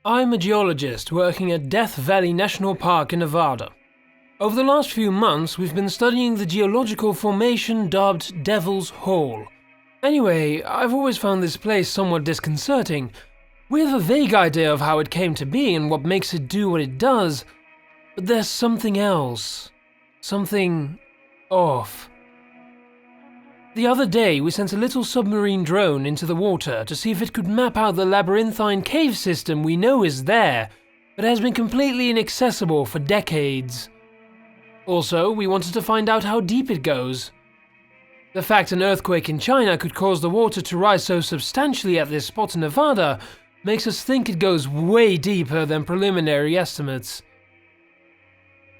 I'm a geologist working at Death Valley National Park in Nevada. Over the last few months, we've been studying the geological formation dubbed Devil's Hole. Anyway, I've always found this place somewhat disconcerting. We have a vague idea of how it came to be and what makes it do what it does, but there's something else. Something off. The other day, we sent a little submarine drone into the water to see if it could map out the labyrinthine cave system we know is there, but has been completely inaccessible for decades. Also, we wanted to find out how deep it goes. The fact an earthquake in China could cause the water to rise so substantially at this spot in Nevada makes us think it goes way deeper than preliminary estimates.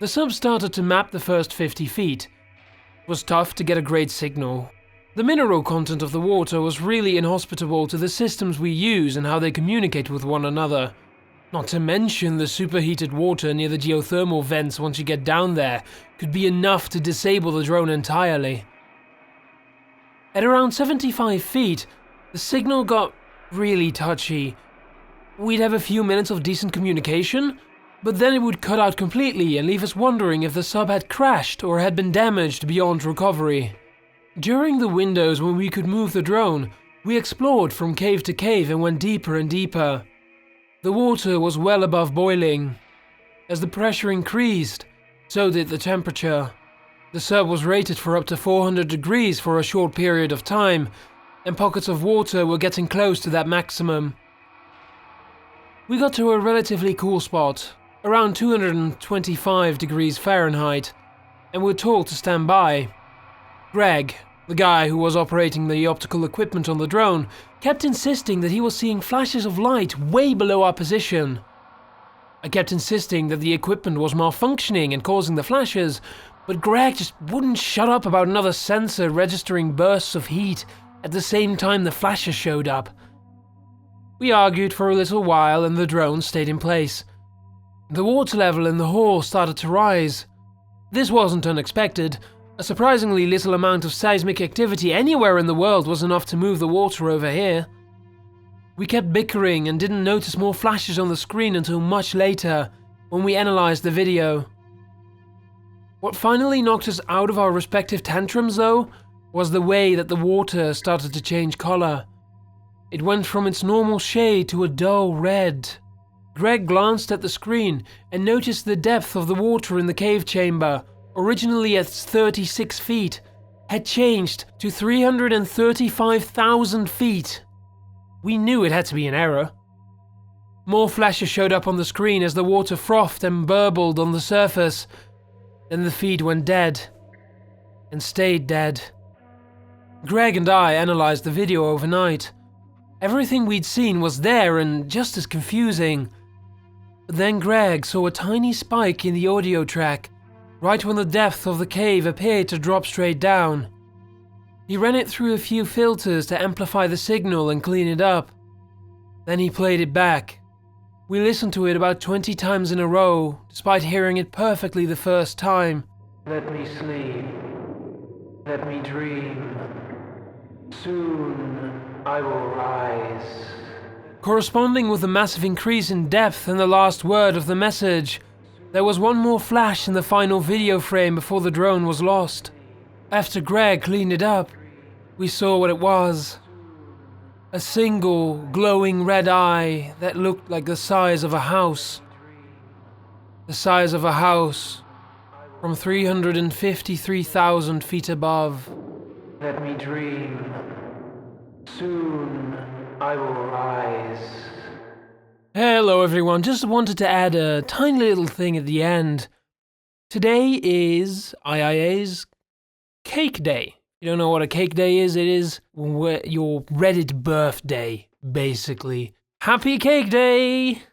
The sub started to map the first 50 feet. It was tough to get a great signal. The mineral content of the water was really inhospitable to the systems we use and how they communicate with one another. Not to mention the superheated water near the geothermal vents once you get down there could be enough to disable the drone entirely. At around 75 feet, the signal got really touchy. We'd have a few minutes of decent communication, but then it would cut out completely and leave us wondering if the sub had crashed or had been damaged beyond recovery. During the windows when we could move the drone, we explored from cave to cave and went deeper and deeper. The water was well above boiling. As the pressure increased, so did the temperature. The sub was rated for up to 400 degrees for a short period of time, and pockets of water were getting close to that maximum. We got to a relatively cool spot, around 225 degrees Fahrenheit, and were told to stand by. Greg, the guy who was operating the optical equipment on the drone, kept insisting that he was seeing flashes of light way below our position. I kept insisting that the equipment was malfunctioning and causing the flashes, but Greg just wouldn't shut up about another sensor registering bursts of heat at the same time the flashes showed up. We argued for a little while and the drone stayed in place. The water level in the hole started to rise. This wasn't unexpected. A surprisingly little amount of seismic activity anywhere in the world was enough to move the water over here. We kept bickering and didn't notice more flashes on the screen until much later, when we analyzed the video. What finally knocked us out of our respective tantrums, though, was the way that the water started to change color. It went from its normal shade to a dull red. Greg glanced at the screen and noticed the depth of the water in the cave chamber, originally at 36 feet, had changed to 335,000 feet. We knew it had to be an error. More flashes showed up on the screen as the water frothed and burbled on the surface. Then the feed went dead, and stayed dead. Greg and I analyzed the video overnight. Everything we'd seen was there and just as confusing. But then Greg saw a tiny spike in the audio track, right when the depth of the cave appeared to drop straight down. He ran it through a few filters to amplify the signal and clean it up. Then he played it back. We listened to it about 20 times in a row, despite hearing it perfectly the first time. Let me sleep. Let me dream. Soon I will rise. Corresponding with the massive increase in depth and the last word of the message, there was one more flash in the final video frame before the drone was lost. After Greg cleaned it up, we saw what it was. A single, glowing red eye that looked like the size of a house. The size of a house from 353,000 feet above. Let me dream. Soon I will rise. Hello everyone, just wanted to add a tiny little thing at the end. Today is IIA's Cake Day. You don't know what a cake day is? It is your Reddit birthday, basically. Happy Cake Day!